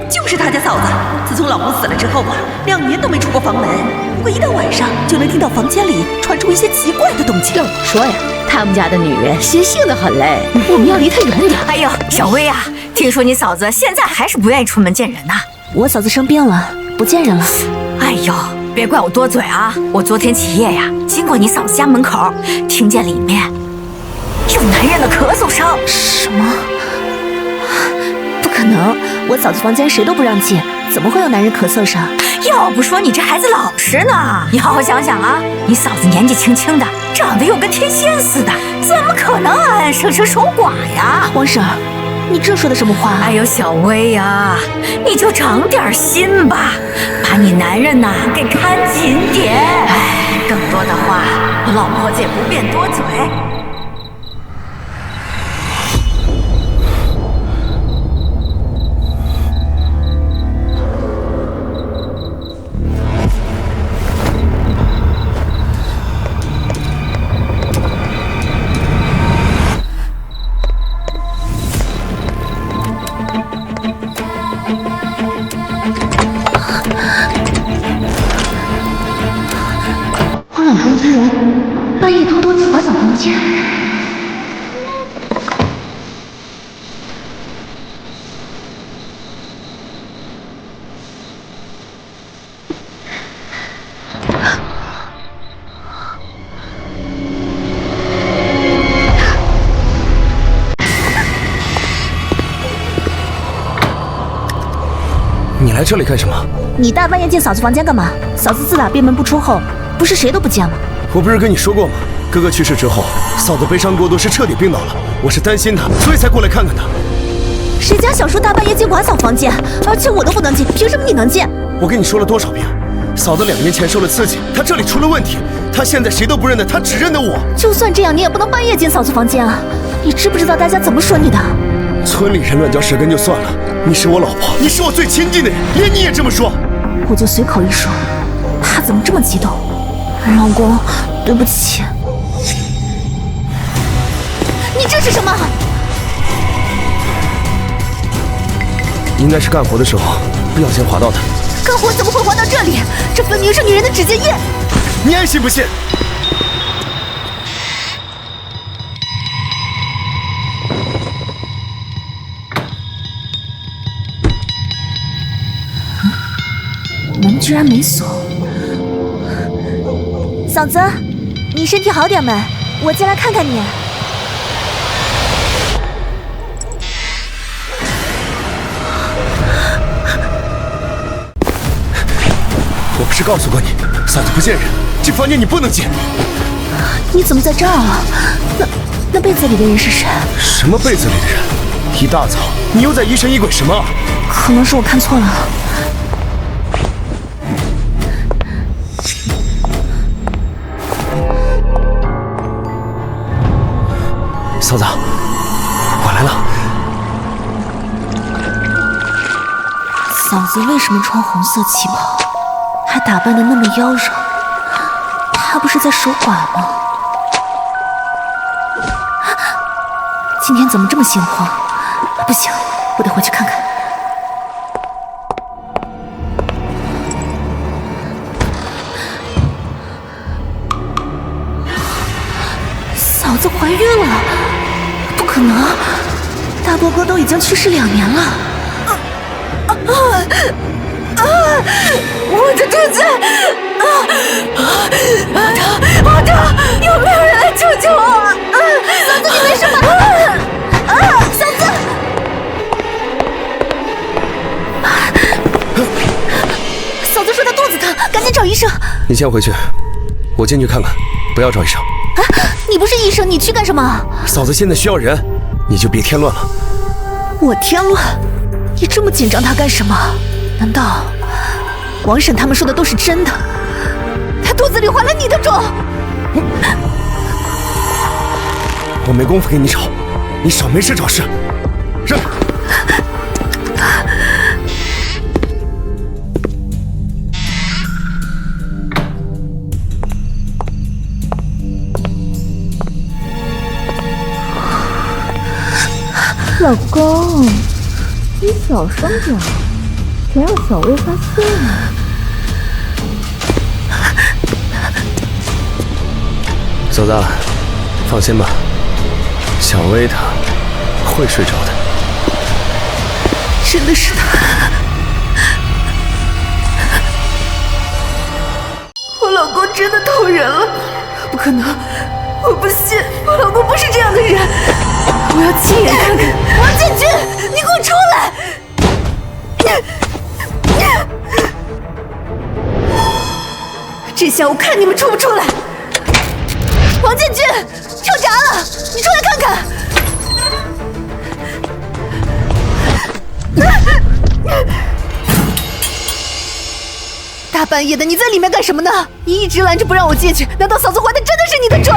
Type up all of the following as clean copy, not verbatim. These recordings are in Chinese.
就是他家嫂子。自从老公死了之后啊，2年都没出过房门。不过一到晚上，就能听到房间里传出一些奇怪的动静。要我说呀，他们家的女人邪性的很嘞，我们要离她远点。哎呦，小薇啊，听说你嫂子现在还是不愿意出门见人呐？我嫂子生病了，不见人了。哎呦，别怪我多嘴啊！我昨天起夜呀，经过你嫂子家门口，听见里面有男人的咳嗽声。什么？不可能！我嫂子房间谁都不让进，怎么会有男人咳嗽声？要不说你这孩子老实呢，你好好想想啊！你嫂子年纪轻轻的，长得又跟天仙似的，怎么可能安安生生守寡呀？王婶儿，你这说的什么话？哎呦，小薇呀，你就长点心吧，把你男人呐给看紧点。哎，更多的话，老婆子也不便多嘴。我老公居然半夜偷偷进我嫂房间。你来这里干什么？你大半夜进嫂子房间干嘛？嫂子自打闭门不出后，不是谁都不见吗？我不是跟你说过吗？哥哥去世之后，嫂子悲伤过度，是彻底病倒了。我是担心她，所以才过来看看她。谁家小叔大半夜进寡嫂房间，而且我都不能进，凭什么你能进？我跟你说了多少遍，嫂子2年前受了刺激，她这里出了问题，她现在谁都不认得，她只认得我。就算这样，你也不能半夜进嫂子房间啊！你知不知道大家怎么说你的？村里人乱嚼舌根就算了，你是我老婆，你是我最亲近的人，连你也这么说，我就随口一说，他怎么这么激动？老公，对不起。你这是什么？应该是干活的时候不小心滑到的。干活怎么会滑到这里？这分明是女人的指甲印！你爱信不信？门居然没锁。嫂子，你身体好点没？我进来看看你。我不是告诉过你，嫂子不见人，这房间你不能进。你怎么在这儿啊？那被子里的人是谁？什么被子里的人？一大早你又在疑神疑鬼什么？可能是我看错了。嫂子，我来了。嫂子为什么穿红色旗袍，还打扮得那么妖娆？她不是在守寡吗？今天怎么这么心慌？不行，我得回去看看。嫂子怀孕了？不可能，大伯哥都已经去世2年了。我的肚子！好疼！有没有人来救救我？嫂子，你没事吧？嫂子！嫂子说她肚子疼，赶紧找医生。你先回去，我进去看看，不要找医生。你不是医生，你去干什么？嫂子现在需要人，你就别添乱了。我添乱？你这么紧张她干什么？难道王婶他们说的都是真的？她肚子里怀了你的种？我没工夫给你找，你少没事找事。让开！老公，你小声点。别让小薇发现啊！嫂子，放心吧，小薇她会睡着的。真的是他！我老公真的偷人了！不可能！我不信，我老公不是这样的人！我要亲眼看看！王建军，你给我出来！这下我看你们出不出来！王建军，跳闸了，你出来看看！大半夜的，你在里面干什么呢？你一直拦着不让我进去，难道嫂子怀的真的是你的种？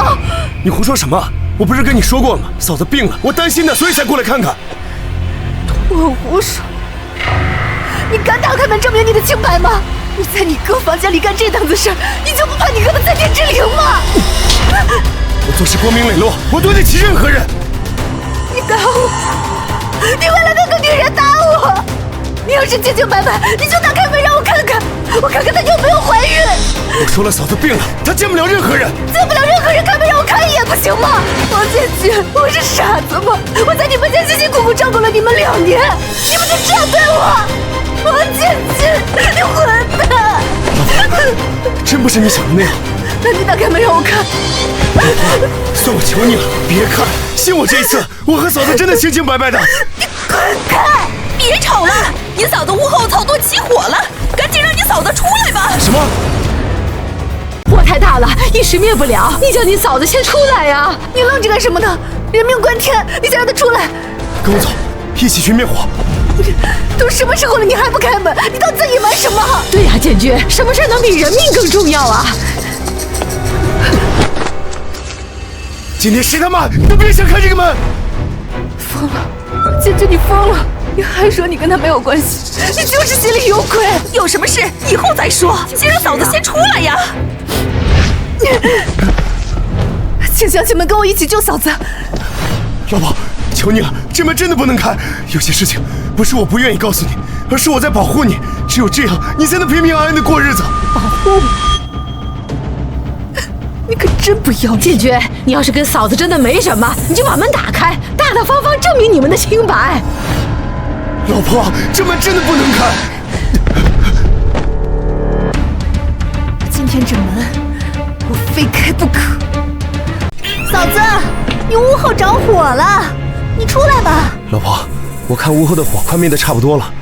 你胡说什么？我不是跟你说过了吗？嫂子病了，我担心她，所以才过来看看。我胡说！你敢打开门证明你的清白吗？你在你哥房间里干这档子事，你就不怕你哥的在天之灵吗？我做事光明磊落，我对得起任何人。你打我！你为了那个女人打我！你要是清清白白，你就打开门让我看看，我看看她有没有怀孕。我说了，嫂子病了，她见不了任何人。见不了任何人，开门让我看一眼不行吗？王建军，我是傻子吗？我在你们家辛辛苦苦照顾了你们2年，你们就这样对我？王建军，你混蛋！真不是你想的那样。那你打开门让我看。算我求你了，别看，信我这一次，我和嫂子真的清清白白的。你滚开！别吵了，你嫂子屋后草垛起火了，赶紧让你嫂子出来吧！什么？火太大了，一时灭不了。你叫你嫂子先出来呀！你愣着干什么呢？人命关天，你先让她出来。跟我走，一起去灭火。都什么时候了，你还不开门？你到底在隐瞒什么？对呀，建军，什么事能比人命更重要啊？今天谁他妈都别想开这个门！疯了，建军，你疯了！你还说你跟他没有关系，你就是心里有鬼。有什么事以后再说，先让嫂子先出来呀！请乡亲们跟我一起救嫂子。老婆，求你了，这门真的不能开。有些事情不是我不愿意告诉你，而是我在保护你。只有这样，你才能平平安安的过日子。保护我？你可真不要脸！建军，你要是跟嫂子真的没什么，你就把门打开，大大方方证明你们的清白。老婆，这门真的不能开。今天这门我非开不可。嫂子，你屋后着火了，你出来吧。老婆，我看屋后的火快灭得差不多了，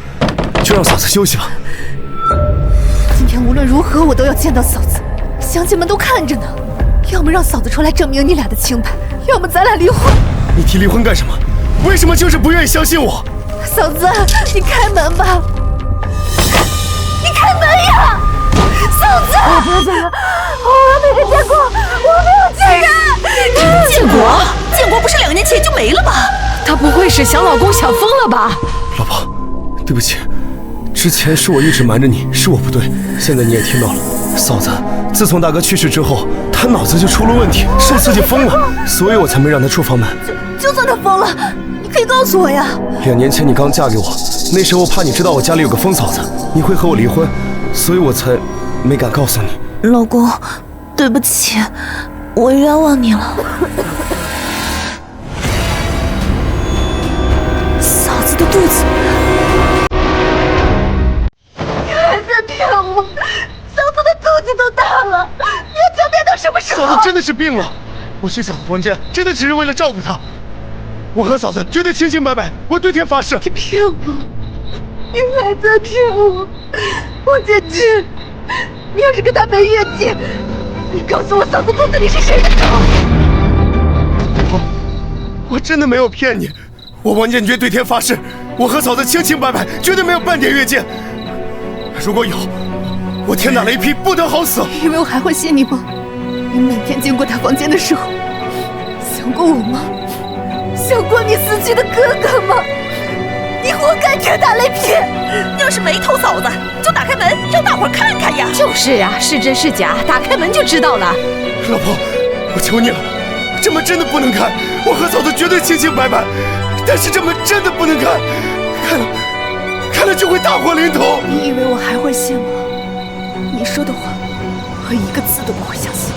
就让嫂子休息吧。今天无论如何我都要见到嫂子，乡亲们都看着呢。要么让嫂子出来证明你俩的清白，要么咱俩离婚。你提离婚干什么？为什么就是不愿意相信我？嫂子，你开门吧！你开门呀！嫂子，我不要见人，我没有见过，我没有见人。建国不是2年前就没了吗？他不会是想老公想疯了吧？老婆，对不起，之前是我一直瞒着你，是我不对。现在你也听到了，嫂子自从大哥去世之后，他脑子就出了问题，受刺激疯了，所以我才没让他出房门。就算他疯了，你可以告诉我呀。2年前你刚嫁给我，那时候怕你知道我家里有个疯嫂子，你会和我离婚，所以我才没敢告诉你。老公，对不起，我冤枉你了。嫂子的肚子，你还在骗我！嫂子的肚子都大了，你要狡辩到什么时候？嫂子真的是病了，我去嫂子房间真的只是为了照顾她。我和嫂子绝对清清白白，我对天发誓。你骗我！你还在骗我！王建军，你要是跟他没月经，你告诉我嫂子肚子里是谁的种？我真的没有骗你，我王建军对天发誓，我和嫂子清清白白，绝对没有半点越界。如果有，我天打雷劈，不得好死。以为我还会信你吗？你每天经过他房间的时候，想过我吗？想过你死去的哥哥吗？你活该天打雷劈！要是没偷嫂子，就打开门让大伙儿看看呀！就是呀，是真是假，打开门就知道了。老婆，我求你了，这门真的不能开，我和嫂子绝对清清白白，但是这门真的不能开，看了就会大祸临头。你以为我还会信吗？你说的话，我一个字都不会相信。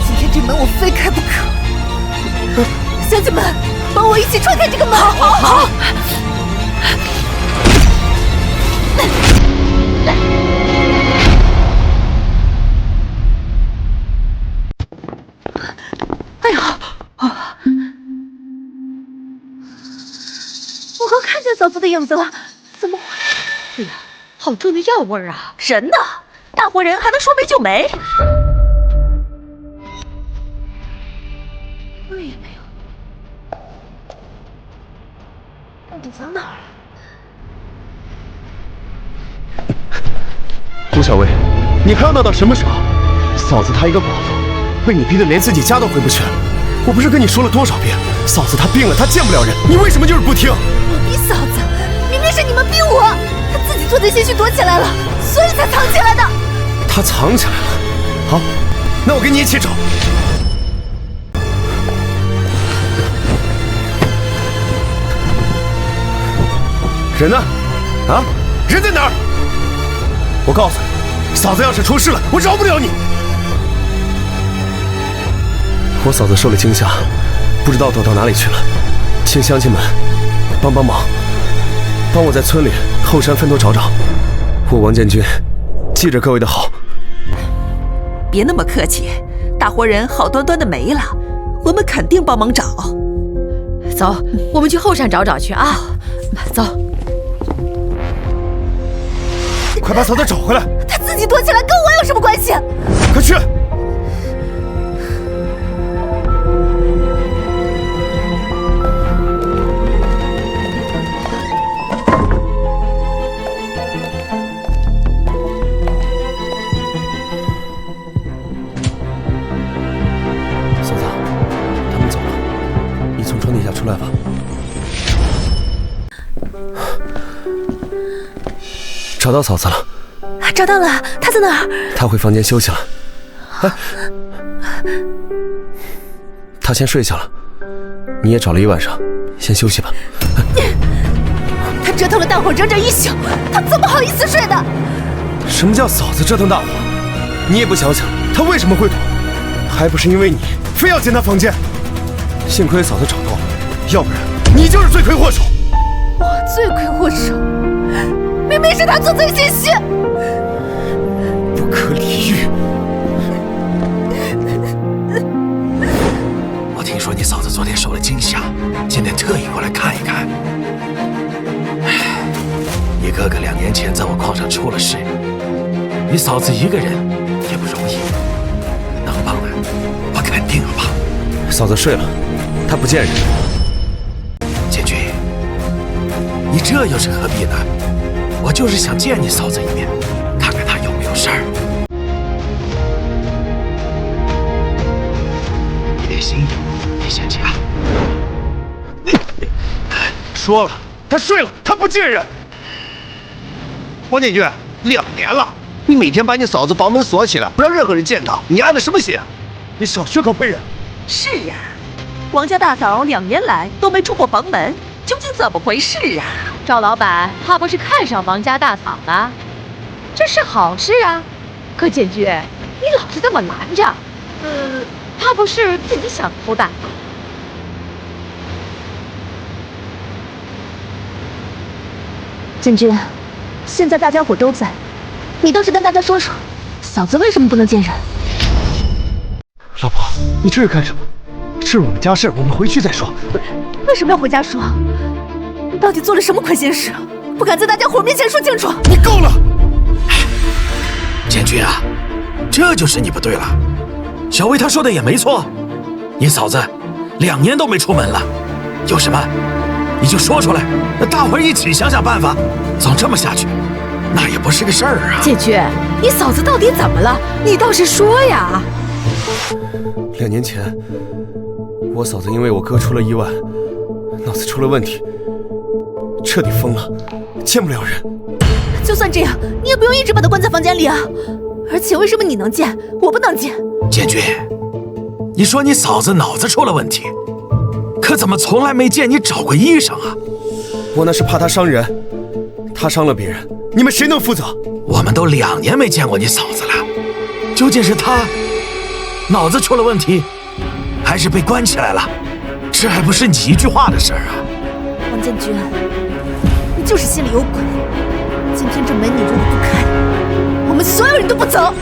今天这门我非开不可。乡亲们，帮我一起踹开这个门！好。哎呀！我刚看见嫂子的影子了，怎么会？哎呀，好重的药味啊！人呢？大活人还能说没就没？对也没有。到底藏哪儿？陆小薇，你还要闹到什么时候？嫂子她一个寡妇，被你逼得连自己家都回不去了。我不是跟你说了多少遍，嫂子她病了，她见不了人，你为什么就是不听？我逼嫂子，明明是你们逼我，她自己做贼心虚躲起来了，所以才藏起来的。她藏起来了。好，那我跟你一起找。人呢？啊，人在哪儿？我告诉你，嫂子要是出事了，我饶不了你。我嫂子受了惊吓，不知道躲到哪里去了，请乡亲们帮帮忙，帮我在村里后山分头找找。我王建军记着各位的好。别那么客气，大活人好端端的没了，我们肯定帮忙找。走，我们去后山找找去啊！走。快把嫂子找回来！她自己躲起来，跟我有什么关系？快去！嫂子，他们走了，你从床底下出来吧。找到嫂子了，找到了，她在哪儿？她回房间休息了。哎，她先睡下了，你也找了一晚上，先休息吧。她折腾了大伙整整一宿，她怎么好意思睡的？什么叫嫂子折腾大伙？你也不想想，她为什么会躲？还不是因为你非要进她房间。幸亏嫂子找到了，要不然你就是罪魁祸首。我罪魁祸首？明明是他做贼心虚，不可理喻。我听说你嫂子昨天受了惊吓，今天特意过来看一看。你哥哥2年前在我矿上出了事，你嫂子一个人也不容易，能帮的我肯定要帮。嫂子睡了，她不见人。建军，你这又是何必呢？我就是想见你嫂子一面，看看她有没有事儿。一点心意，别嫌弃啊。说了，他睡了，他不见人。王建军，2年了，你每天把你嫂子房门锁起来，不让任何人见她，你安的什么心？你少血口喷人！是呀，王家大嫂2年来都没出过房门，究竟怎么回事啊？赵老板怕不是看上王家大嫂了，这是好事啊。可建军，你老是这么拦着，怕不是自己想偷大嫂？建军，现在大家伙都在，你倒是跟大家说说，嫂子为什么不能见人？老婆，你这是干什么？是我们家事，我们回去再说。为什么要回家说？你到底做了什么亏心事？不敢在大家伙面前说清楚？你够了！建军啊，这就是你不对了。小薇她说的也没错，你嫂子2年都没出门了，有什么你就说出来，那大伙儿一起想想办法。总这么下去，那也不是个事儿啊。建军，你嫂子到底怎么了？你倒是说呀！2年前，我嫂子因为我哥出了意外，脑子出了问题，彻底疯了，见不了人。就算这样，你也不用一直把她关在房间里啊！而且为什么你能见，我不能见？建军，你说你嫂子脑子出了问题，可怎么从来没见你找过医生啊？我那是怕她伤人，他伤了别人，你们谁能负责？我们都2年没见过你嫂子了，究竟是她脑子出了问题，还是被关起来了？这还不是你一句话的事儿啊！王建军，你就是心里有鬼。今天这门你如果不开，我们所有人都不走。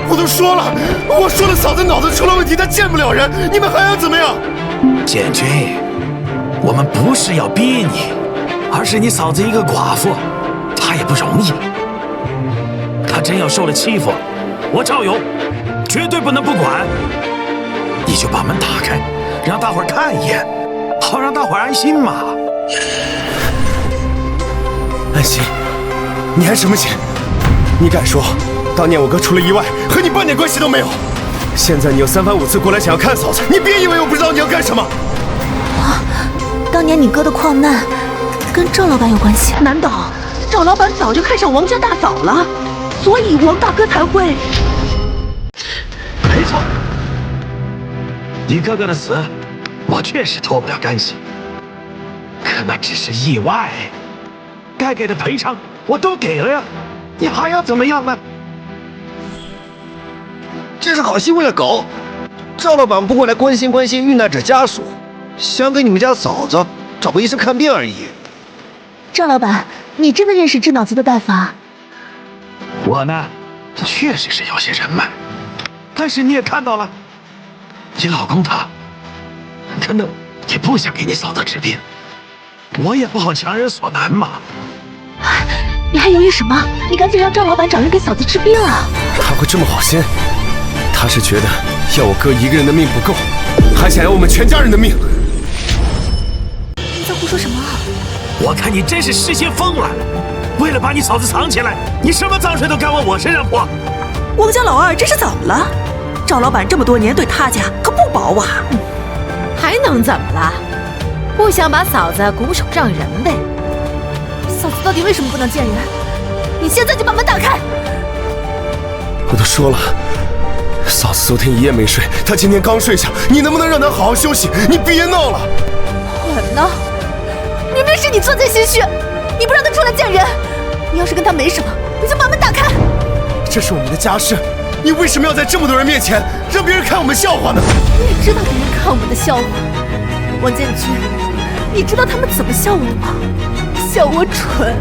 我都说了，我说了，嫂子脑子出了问题，她见不了人，你们还要怎么样？建军，我们不是要逼你，而是你嫂子一个寡妇，她也不容易。她真要受了欺负，我赵勇绝对不能不管。你就把门打开，让大伙儿看一眼，好让大伙儿安心嘛。安心？你安什么心？你敢说，当年我哥出了意外，和你半点关系都没有？现在你又3番5次过来想要看嫂子，你别以为我不知道你要干什么。当年你哥的矿难跟赵老板有关系？难道赵老板早就看上王家大嫂了，所以王大哥才会？没错，你哥哥的死，我确实脱不了干系，可那只是意外，该给的赔偿我都给了呀，你还要怎么样呢？这是好心为了狗。赵老板不过来关心关心遇难者家属，想给你们家嫂子找个医生看病而已。赵老板，你真的认识治脑子的大法？我呢，确实是有些人脉，但是你也看到了，你老公他可能也不想给你嫂子治病，我也不好强人所难嘛。你还犹豫什么？你赶紧让赵老板找人给嫂子治病啊！他会这么好心？他是觉得要我哥一个人的命不够，还想要我们全家人的命。你在胡说什么？我看你真是失心疯了！为了把你嫂子藏起来，你什么脏水都敢往我身上泼。王家老二这是怎么了？赵老板这么多年对他家可不薄啊！还能怎么了？不想把嫂子拱手让人呗。嫂子到底为什么不能见人？你现在就把门打开！我都说了，嫂子昨天一夜没睡，她今天刚睡下，你能不能让她好好休息？你别闹了！我呢？明明是你做贼心虚，你不让他出来见人。你要是跟他没什么，你就把门打开。这是我们的家事，你为什么要在这么多人面前让别人看我们笑话呢？你也知道别人看我们的笑话。王建军，你知道他们怎么笑我的吗？笑我蠢，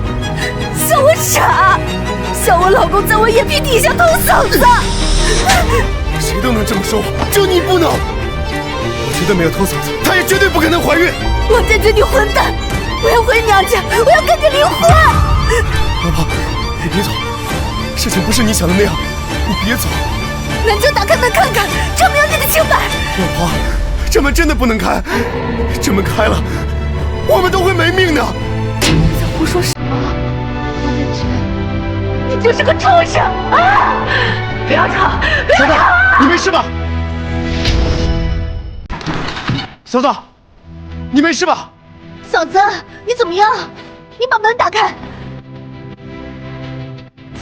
笑我傻，笑我老公在我眼皮底下偷嫂子。谁都能这么说我，就你不能。我绝对没有偷嫂子，她也绝对不可能怀孕。王建军，你混蛋！我要回娘家，我要跟你离婚。老婆，你别走，事情不是你想的那样，你别走。那就打开门看看，证明你的清白。老婆，这门真的不能开，这门开了，我们都会没命的。你在胡说什么？王建军，你就是个畜生啊！不要吵，不要吵！你没事吧？嫂子，你没事吧？嫂子，你怎么样？你把门打开。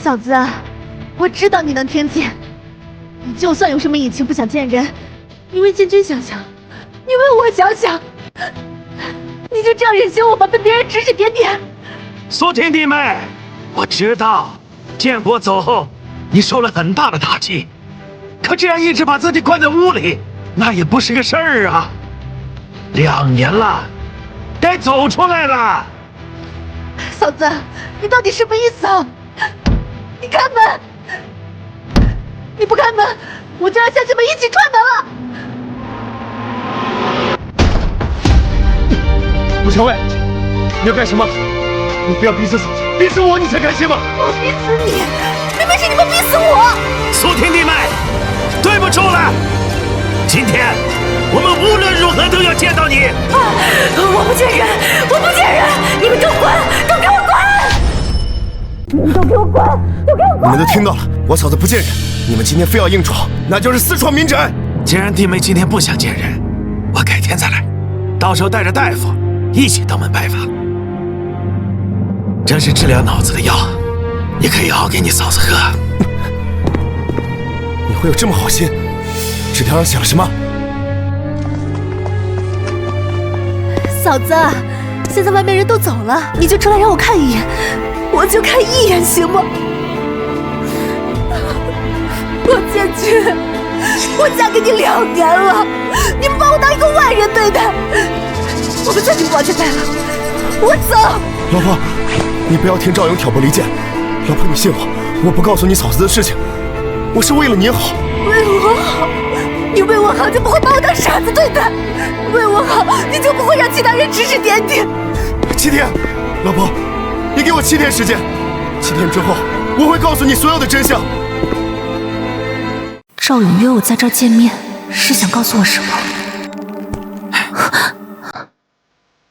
嫂子，我知道你能听见。你就算有什么隐情不想见人，你为建军想想，你为我想想，你就这样忍心我们被别人指指点点？苏婷弟妹，我知道建国走后你受了很大的打击，可这样一直把自己关在屋里，那也不是个事儿啊。2年了，该走出来了。嫂子，你到底什么意思啊？你开门！你不开门，我就让乡亲们一起踹门了！陆小伟，你要干什么？你不要逼死嫂子，逼死我你才开心吗？我逼死你！明明是你们逼死我！苏婷弟妹，对不住了，今天我们无论如何都要见到你。我不见人，我不见人！你们都滚，都给我滚！都给我滚！都给我滚！你们都听到了，我嫂子不见人，你们今天非要硬闯，那就是私闯民宅。既然弟妹今天不想见人，我改天再来，到时候带着大夫一起登门拜访。这是治疗脑子的药，你可以熬给你嫂子喝。你会有这么好心？纸条上写了什么？嫂子，现在外面人都走了，你就出来让我看一眼，我就看一眼，行吗？王建军，我嫁给你2年了，你们把我当一个外人对待，我不在你们王家待了，我走。老婆，你不要听赵勇挑拨离间。老婆，你信我不告诉你嫂子的事情，我是为了你好。为我好，你为我好就不会把我当傻子对待，为我好你就不会让其他人指指点点。7天，老婆，你给我7天时间，7天之后我会告诉你所有的真相。赵勇约我在这儿见面，是想告诉我什么？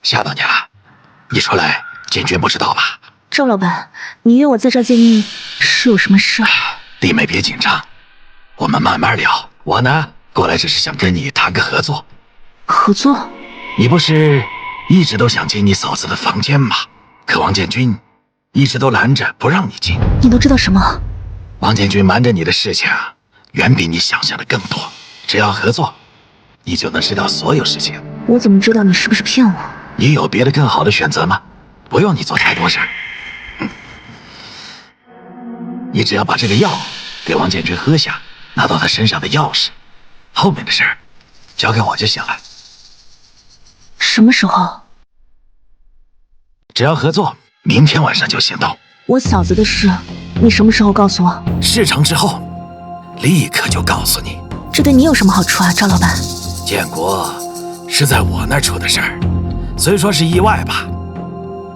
吓到你了，你说来，建军不知道吧？赵老板，你约我在这儿见面是有什么事？弟妹别紧张，我们慢慢聊。我呢，过来只是想跟你谈个合作。合作？你不是一直都想进你嫂子的房间吗？可王建军一直都拦着不让你进。你都知道什么？王建军瞒着你的事情远比你想象的更多。只要合作，你就能知道所有事情。我怎么知道你是不是骗我？你有别的更好的选择吗？不用你做太多事儿。你只要把这个药给王建军喝下，拿到他身上的钥匙，后面的事儿交给我就行了。什么时候？只要合作，明天晚上就行动。我嫂子的事，你什么时候告诉我？事成之后，立刻就告诉你。这对你有什么好处啊，赵老板？建国是在我那儿出的事儿，虽说是意外吧，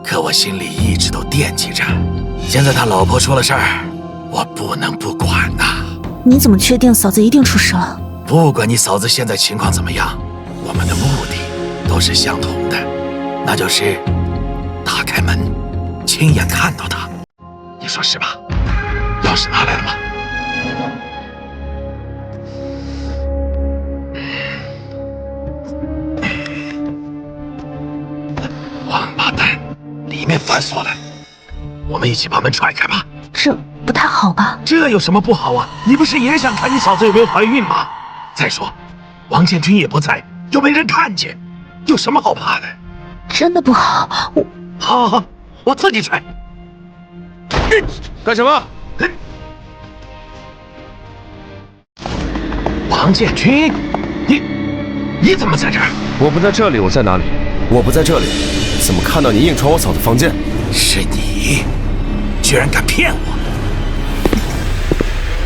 可我心里一直都惦记着。现在他老婆出了事儿，我不能不管呐。你怎么确定嫂子一定出事了？不管你嫂子现在情况怎么样，我们的目的都是相同的，那就是打开门，亲眼看到她。你说是吧？钥匙拿来了吗？王八蛋，里面反锁了，我们一起把门踹开吧。这不太好吧？这有什么不好啊？你不是也想看你嫂子有没有怀孕吗？再说，王建军也不在，又没人看见，有什么好怕的？真的不好，好，我自己踹。干什么？王建军，你怎么在这儿？我不在这里，我在哪里？我不在这里，怎么看到你硬闯我嫂子房间？是你，居然敢骗我！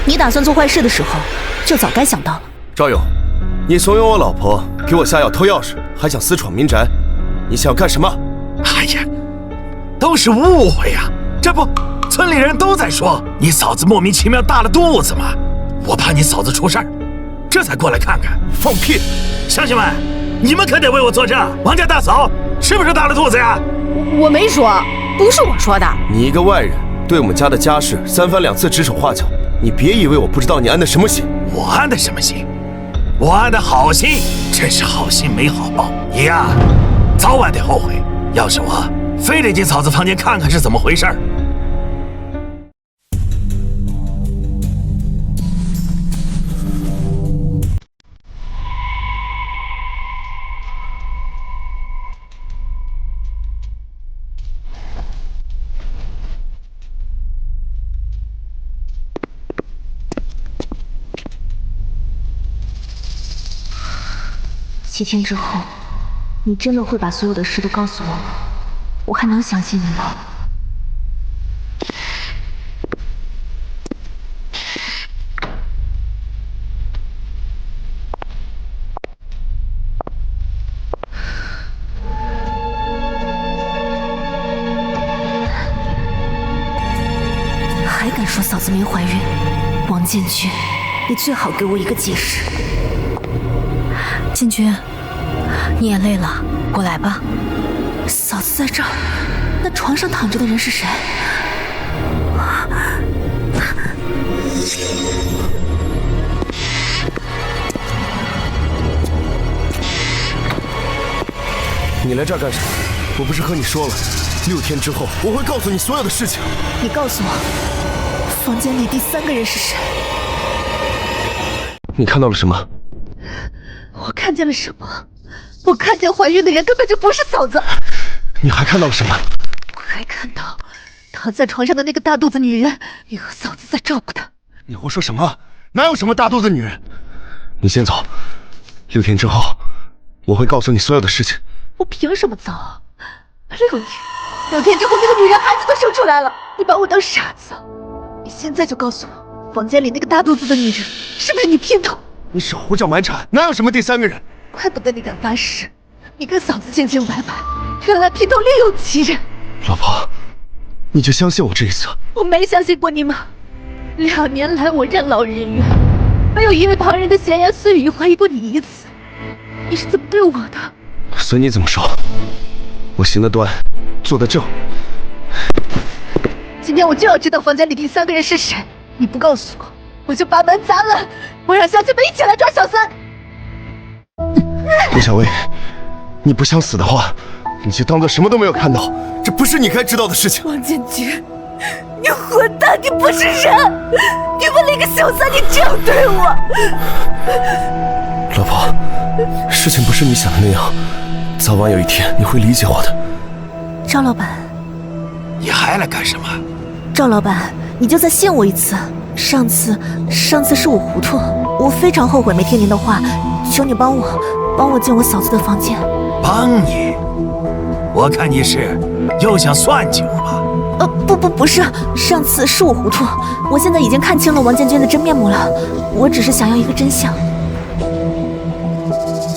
你打算做坏事的时候，就早该想到了。赵勇，你怂恿我老婆给我下药偷钥匙，还想私闯民宅，你想要干什么？哎呀，都是误会呀！这不，村里人都在说你嫂子莫名其妙大了肚子嘛，我怕你嫂子出事儿，这才过来看看。放屁！乡亲们，你们可得为我作证，王家大嫂是不是大了肚子呀？我没说，不是我说的。你一个外人，对我们家的家事3番2次指手画脚，你别以为我不知道你安的什么心。我安的什么心？我安的好心，真是好心没好报。你呀，早晚得后悔。要是我，非得进嫂子房间看看是怎么回事儿。7天之后，你真的会把所有的事都告诉我吗？我还能相信你吗？还敢说嫂子没怀孕？王建军，你最好给我一个解释。建军，你也累了，过来吧。嫂子在这儿，那床上躺着的人是谁？你来这儿干什么？我不是和你说了，6天之后我会告诉你所有的事情。你告诉我，房间里第3个人是谁？你看到了什么？我看见了什么？我看见怀孕的人根本就不是嫂子。你还看到了什么？我还看到躺在床上的那个大肚子女人，你和嫂子在照顾她。你胡说什么？哪有什么大肚子女人？你先走，6天之后我会告诉你所有的事情。我凭什么走？6天之后那个女人孩子都生出来了，你把我当傻子？你现在就告诉我，房间里那个大肚子的女人是不是你姘头？你少胡搅蛮缠，哪有什么第3个人？怪不得你敢发誓，你跟嫂子清清白白，原来姘头另有其人。老婆，你就相信我这一次？我没相信过你吗？2年来我任劳任怨，没有因为旁人的闲言碎语怀疑过你一次。你是怎么对我的？随你怎么说，我行得端，坐得正。今天我就要知道房间里第3个人是谁，你不告诉我，我就把门砸了，我让乡亲们一起来抓小三。顾小薇，你不想死的话，你就当做什么都没有看到，这不是你该知道的事情。王建军，你混蛋，你不是人！你为了一个小三，你这样对我。老婆，事情不是你想的那样，早晚有一天你会理解我的。赵老板，你还来干什么？赵老板，你就再信我一次。上次是我糊涂，我非常后悔没听您的话，求你帮我进我嫂子的房间。帮你？我看你是又想算计我吧？不是，上次是我糊涂，我现在已经看清了王建军的真面目了，我只是想要一个真相。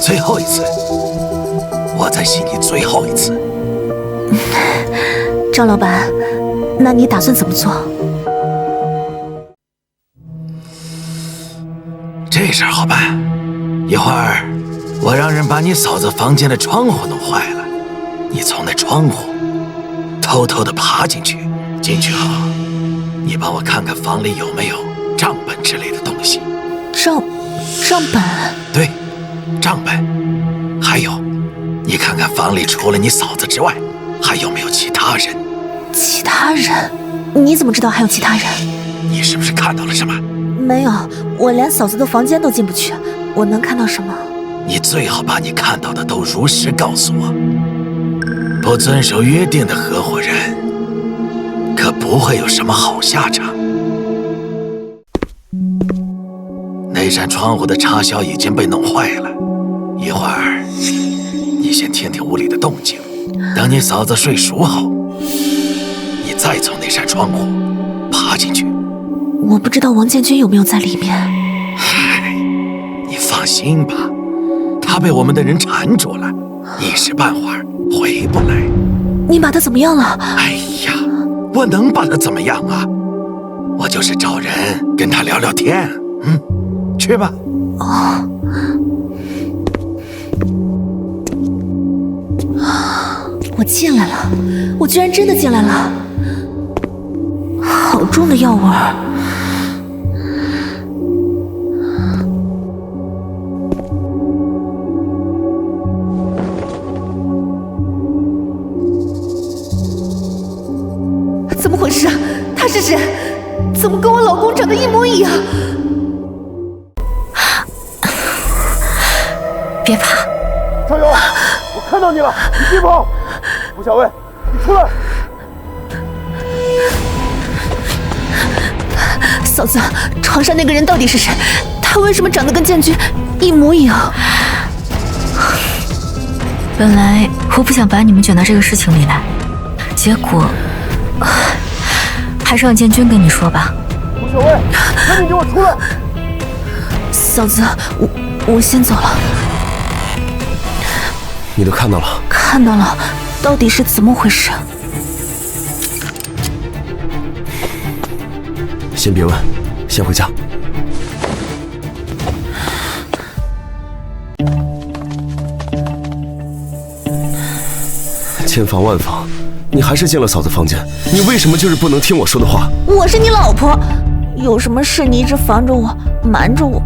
最后一次，我再信你最后一次。赵老板，那你打算怎么做？这事儿好办，一会儿我让人把你嫂子房间的窗户弄坏了，你从那窗户偷偷的爬进去，进去后你帮我看看房里有没有账本之类的东西。账本？对，账本。还有，你看看房里除了你嫂子之外，还有没有其他人？其他人？你怎么知道还有其他人？你是不是看到了什么？没有，我连嫂子的房间都进不去，我能看到什么？你最好把你看到的都如实告诉我。不遵守约定的合伙人，可不会有什么好下场。那扇窗户的插销已经被弄坏了，一会儿你先听听屋里的动静，等你嫂子睡熟后，你再从那扇窗户爬进去。我不知道王建军有没有在里面。嗨，你放心吧，他被我们的人缠住了，一时半会儿回不来。你把他怎么样了？哎呀，我能把他怎么样啊？我就是找人跟他聊聊天。去吧。哦，我进来了，我居然真的进来了，好重的药味儿。怎么回事？他是谁？怎么跟我老公长得一模一样？别怕，加油！我看到你了，你别跑！吴小薇，你出来！嫂子，床上那个人到底是谁？他为什么长得跟建军一模一样？本来我不想把你们卷到这个事情里来，结果还是让建军跟你说吧。吴小薇，赶紧给我出来！嫂子，我先走了。你都看到了？看到了，到底是怎么回事？先别问，先回家。千防万防，你还是进了嫂子房间，你为什么就是不能听我说的话？我是你老婆，有什么事你一直防着我，瞒着我，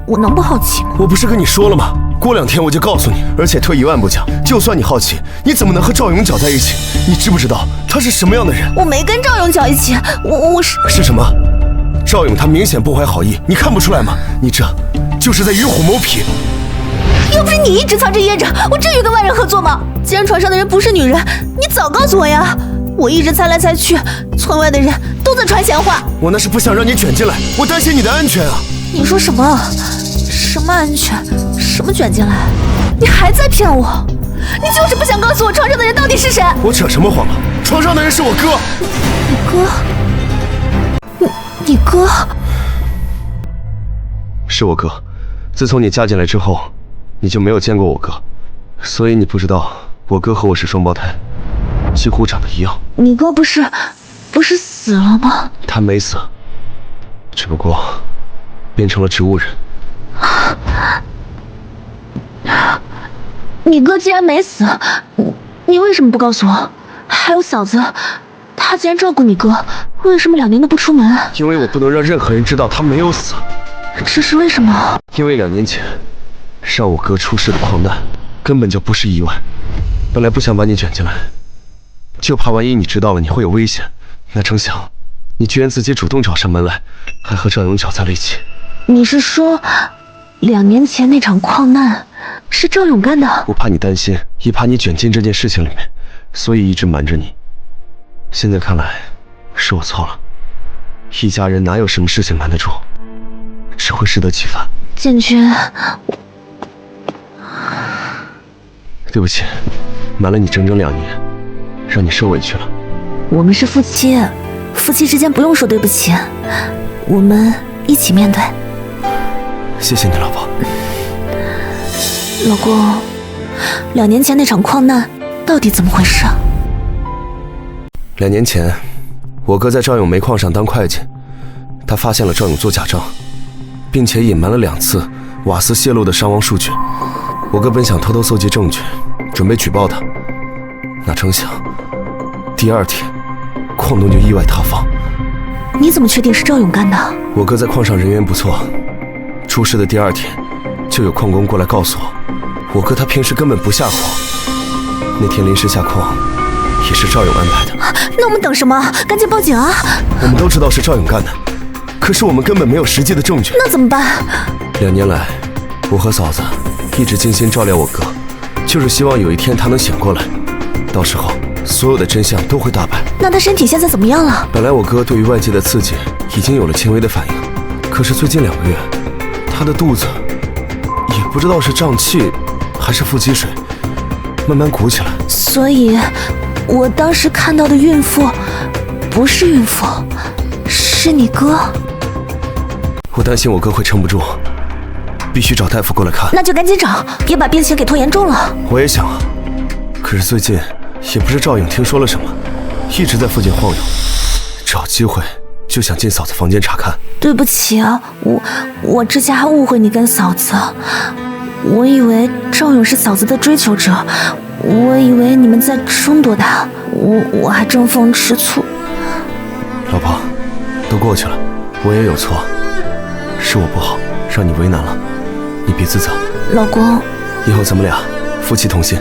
我能不好奇吗？我不是跟你说了吗？过2天我就告诉你，而且退1万步讲，就算你好奇，你怎么能和赵永角在一起？你知不知道他是什么样的人？我没跟赵永角一起，我是什么？赵永他明显不怀好意，你看不出来吗？你这就是在与虎谋皮。要不是你一直藏着掖着，我至于跟外人合作吗？既然床上的人不是女人，你早告诉我呀！我一直猜来猜去，村外的人都在传闲话。我那是不想让你卷进来，我担心你的安全啊！你说什么？什么安全？什么卷进来？你还在骗我！你就是不想告诉我床上的人到底是谁？我扯什么谎啊？床上的人是我哥。你哥？是我哥。自从你嫁进来之后，你就没有见过我哥，所以你不知道我哥和我是双胞胎，几乎长得一样。你哥不是死了吗？他没死，只不过变成了植物人。你哥既然没死，你为什么不告诉我？还有嫂子，她既然照顾你哥，为什么2年都不出门？因为我不能让任何人知道他没有死。这是为什么？因为2年前让我哥出事的矿难根本就不是意外。本来不想把你卷进来，就怕万一你知道了你会有危险。哪成想，你居然自己主动找上门来，还和赵勇搅在了一起。你是说，2年前那场矿难是赵勇干的？我怕你担心，也怕你卷进这件事情里面，所以一直瞒着你。现在看来，是我错了。一家人哪有什么事情瞒得住，只会适得其反。建军，对不起，瞒了你整整2年，让你受委屈了。我们是夫妻，夫妻之间不用说对不起，我们一起面对。谢谢你，老婆。老公，2年前那场矿难到底怎么回事啊？2年前，我哥在赵勇煤矿上当会计，他发现了赵勇做假账，并且隐瞒了2次瓦斯泄露的伤亡数据。我哥本想偷偷搜集证据，准备举报他，哪成想第2天，矿洞就意外塌方。你怎么确定是赵勇干的？我哥在矿上人缘不错，出事的第2天，就有矿工过来告诉我，我哥他平时根本不下矿，那天临时下矿也是赵勇安排的。那我们等什么？赶紧报警啊！我们都知道是赵勇干的，可是我们根本没有实际的证据。那怎么办？2年来，我和嫂子一直精心照料我哥，就是希望有一天他能醒过来，到时候所有的真相都会大白。那他身体现在怎么样了？本来我哥对于外界的刺激已经有了轻微的反应，可是最近2个月，他的肚子也不知道是胀气还是腹积水，慢慢鼓起来。所以，我当时看到的孕妇不是孕妇，是你哥。我担心我哥会撑不住，必须找大夫过来看。那就赶紧找，别把病情给拖严重了。我也想啊，可是最近也不知赵勇听说了什么，一直在附近晃悠，找机会就想进嫂子房间查看。对不起啊，我之前还误会你跟嫂子，我以为赵勇是嫂子的追求者，我以为你们在争夺他，我还争风吃醋。老婆，都过去了，我也有错，是我不好，让你为难了，你别自责。老公，以后咱们俩夫妻同心，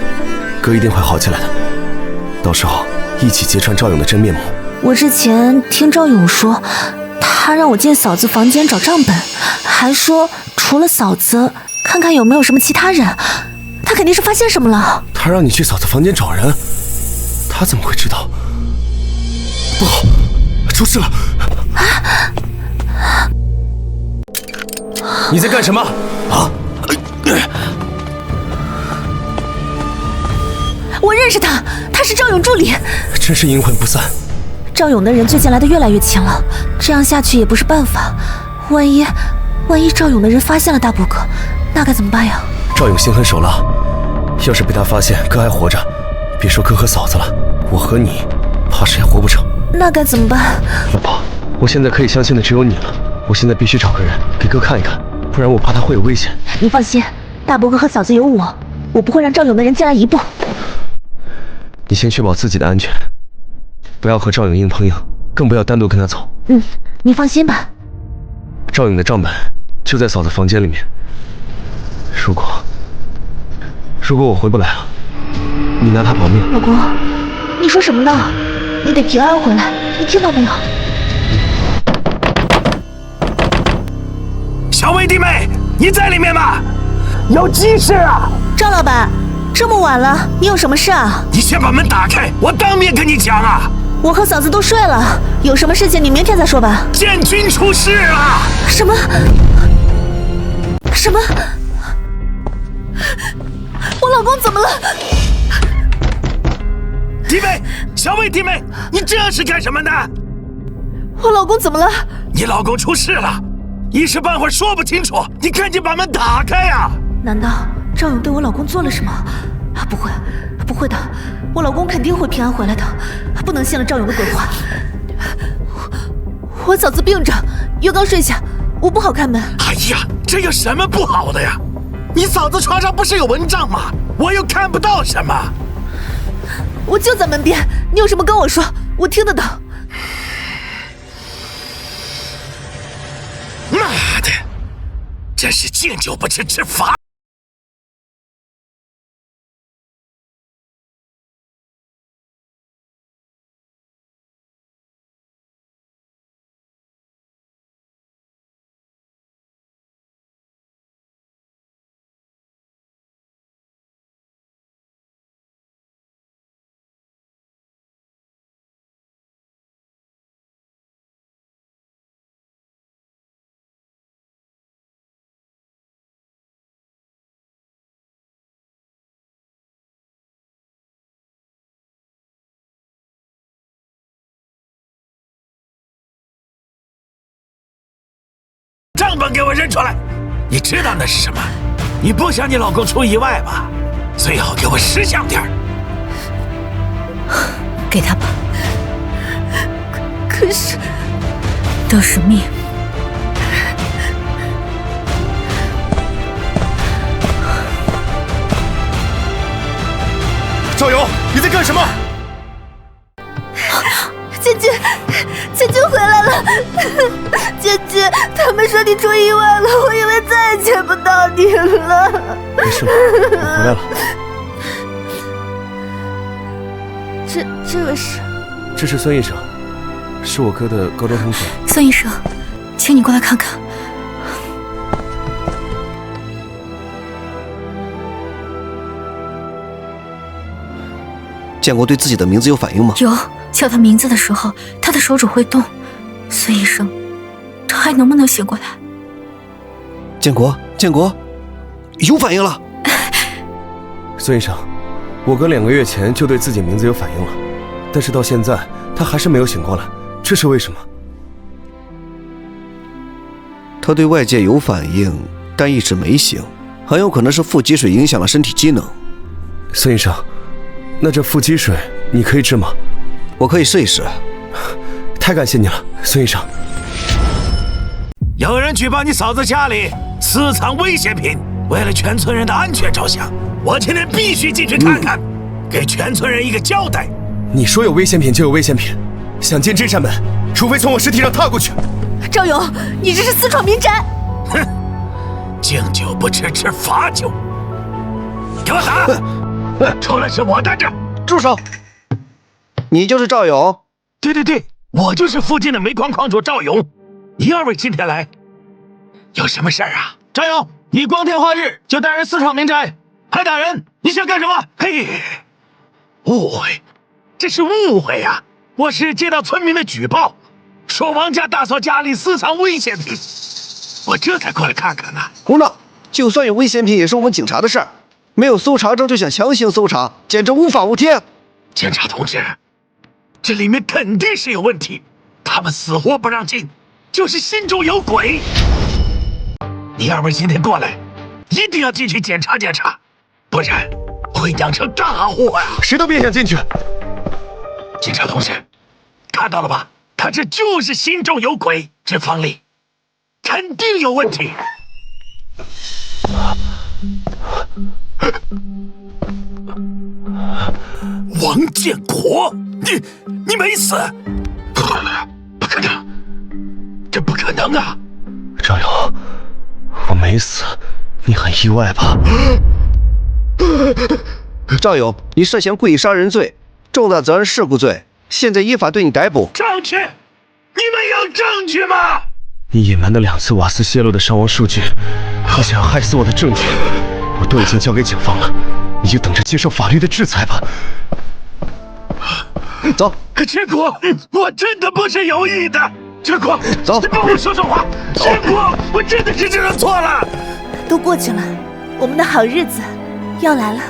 哥一定会好起来的，到时候一起揭穿赵勇的真面目。我之前听赵勇说，他让我进嫂子房间找账本，还说除了嫂子，看看有没有什么其他人。他肯定是发现什么了。他让你去嫂子房间找人，他怎么会知道？不好，出事了！你在干什么？啊！我认识他，他是赵勇助理。真是阴魂不散。赵勇的人最近来的越来越勤了，这样下去也不是办法。万一赵勇的人发现了大伯哥，那该怎么办呀？赵勇心狠手辣，要是被他发现哥还活着，别说哥和嫂子了，我和你怕是也活不成。那该怎么办？老婆，我现在可以相信的只有你了。我现在必须找个人给哥看一看，不然我怕他会有危险。你放心，大伯哥和嫂子有我不会让赵勇的人进来一步。你先确保自己的安全，不要和赵勇硬碰硬，更不要单独跟他走。你放心吧。赵勇的账本就在嫂子房间里面。如果我回不来了，你拿他保命。老公，你说什么呢？你得平安回来，你听到没有？小薇弟妹，你在里面吗？有急事啊！赵老板，这么晚了，你有什么事啊？你先把门打开，我当面跟你讲啊！我和嫂子都睡了，有什么事情你明天再说吧。建军出事了！什么？什么？我老公怎么了？弟妹，小薇弟妹，你这是干什么呢？我老公怎么了？你老公出事了，一时半会儿说不清楚，你赶紧把门打开呀！难道赵勇对我老公做了什么？啊，不会，不会的，我老公肯定会平安回来的，不能信了赵勇的鬼话。我嫂子病着，又刚睡下，我不好开门。哎呀，这有什么不好的呀？你嫂子床上不是有蚊帐吗？我又看不到什么。我就在门边，你有什么跟我说，我听得到。妈的，真是敬酒不吃吃罚。账本给我扔出来！你知道那是什么？你不想你老公出意外吧？最好给我识相点儿。给他吧。可是，都是命。赵勇，你在干什么？建军回来了，建军，他们说你出意外了，我以为再也见不到你了。没事了，我回来了。这位是？这是孙医生，是我哥的高中同学。孙医生，请你过来看看。建国对自己的名字有反应吗？有，叫他名字的时候，他的手指会动。孙医生，他还能不能醒过来？建国，有反应了。孙医生，我哥2个月前就对自己名字有反应了，但是到现在他还是没有醒过来，这是为什么？他对外界有反应，但一直没醒，很有可能是腹积水影响了身体机能。孙医生，那这腹积水你可以治吗？我可以试一试。太感谢你了，孙医生。有人举报你嫂子家里私藏危险品，为了全村人的安全着想，我今天必须进去看看，给全村人一个交代。你说有危险品就有危险品，想进这扇门，除非从我尸体上踏过去。赵勇，你这是私闯民宅！哼，敬酒不吃吃罚酒，给我打！出来是我的这。住手！你就是赵勇？对，我就是附近的煤矿矿主赵勇。你二位今天来有什么事儿啊？赵勇，你光天化日就带人私闯民宅，还打人，你想干什么？嘿，误会，这是误会呀！我是接到村民的举报，说王家大嫂家里私藏危险品，我这才过来看看呢。胡闹！就算有危险品，也是我们警察的事儿，没有搜查证就想强行搜查，简直无法无天。警察同志，这里面肯定是有问题，他们死活不让进，就是心中有鬼。你二位今天过来，一定要进去检查检查，不然会酿成大祸呀！谁都别想进去。警察同志，看到了吧？他这就是心中有鬼，这方力肯定有问题。王建国，你没死？不可能，这不可能啊！赵勇，我没死，你很意外吧？赵勇，你涉嫌故意杀人罪、重大责任事故罪，现在依法对你逮捕。证据？你们有证据吗？你隐瞒的2次瓦斯泄露的伤亡数据，你想要害死我的证据，我都已经交给警方了，你就等着接受法律的制裁吧。走，陈果，我真的不是有意的。陈果，走，你帮我说说话。陈果，我真的是知道错了。都过去了，我们的好日子要来了。